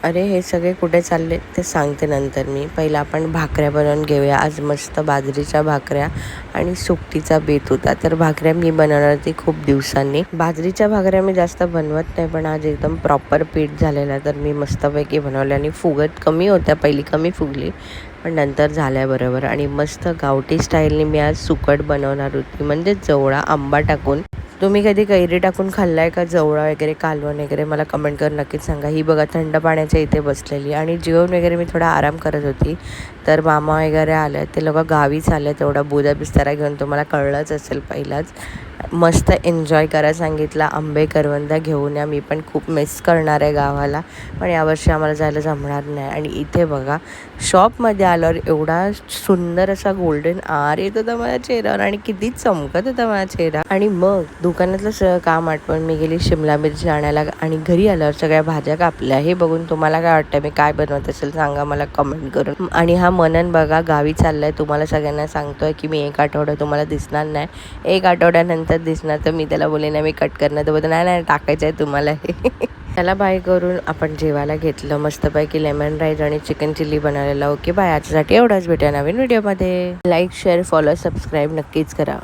अरे हे सगळे कुठे चालले ते सांगते नंतर मी. पहिला आपण भाकऱ्या बनवून घेऊया. आज मस्त बाजरीच्या भाकऱ्या आणि सुकटीचा बेत होता, तर भाकऱ्या मी बनवणार होती खूप दिवसांनी. बाजरीच्या भाकऱ्या मी जास्त बनवत नाही, पण आज एकदम प्रॉपर पीठ झालेला, तर मी मस्तपैकी बनवल्या आणि फुगत कमी होत्या. पहिली कमी फुगली, पण नंतर झाल्या बरोबर. आणि मस्त गावठी स्टाईलने मी आज सुकट बनवणार होती, म्हणजे जवळा आंबा टाकून. तुम्ही कधी कैरी टाकून खाल्लाय का? जवळा वगैरे, कालवण वगैरे, मला कमेंट करून नक्कीच सांगा. ही बघा थंड पाण्याच्या इथे बसलेली आणि जेवण वगैरे मी थोडा आराम करत होती, तर मामा वगैरे आले. ते लोक गावीच आले, तेवढा बोधा बिस्तारा घेऊन, तुम्हाला कळलंच असेल पहिलाच. मस्त एन्जॉय करा सांगितलं. आंबे करवंदा घेऊन या, मी पण खूप मिस करणार आहे गावाला, पण यावर्षी आम्हाला जायला जमणार नाही. आणि इथे बघा शॉपमध्ये आल्यावर एवढा सुंदर असा गोल्डन आर येत होता माझ्या चेहऱ्यावर आणि किती चमकत होता माझा चेहरा. आणि मग दुकानातलं सगळं काम आठवण मी गेली शिमला मिरची आणायला, आणि घरी आल्यावर सगळ्या भाज्या कापल्या. हे बघून तुम्हाला काय वाटतं, मी काय बनवत असेल सांगा मला कमेंट करून. आणि हा मनन बघा गावी चाललाय. तुम्हाला सगळ्यांना सांगतोय की मी 1 आठवडा तुम्हाला दिसणार नाही, 1 आठवड्यानंतर दिसणार. तर मी त्याला बोलले नाही मी कट करणार, तर बोलतो नाही टाकायचं आहे तुम्हाला हे. त्याला बाय करून आपण जेवायला घेतलं. मस्तपैकी लेमन राईस आणि चिकन चिल्ली बनवलेला. ओके बाय, आजसाठी एवढंच. भेटूया नवीन व्हिडिओमध्ये. लाईक, शेअर, फॉलो, सबस्क्राईब नक्कीच करा.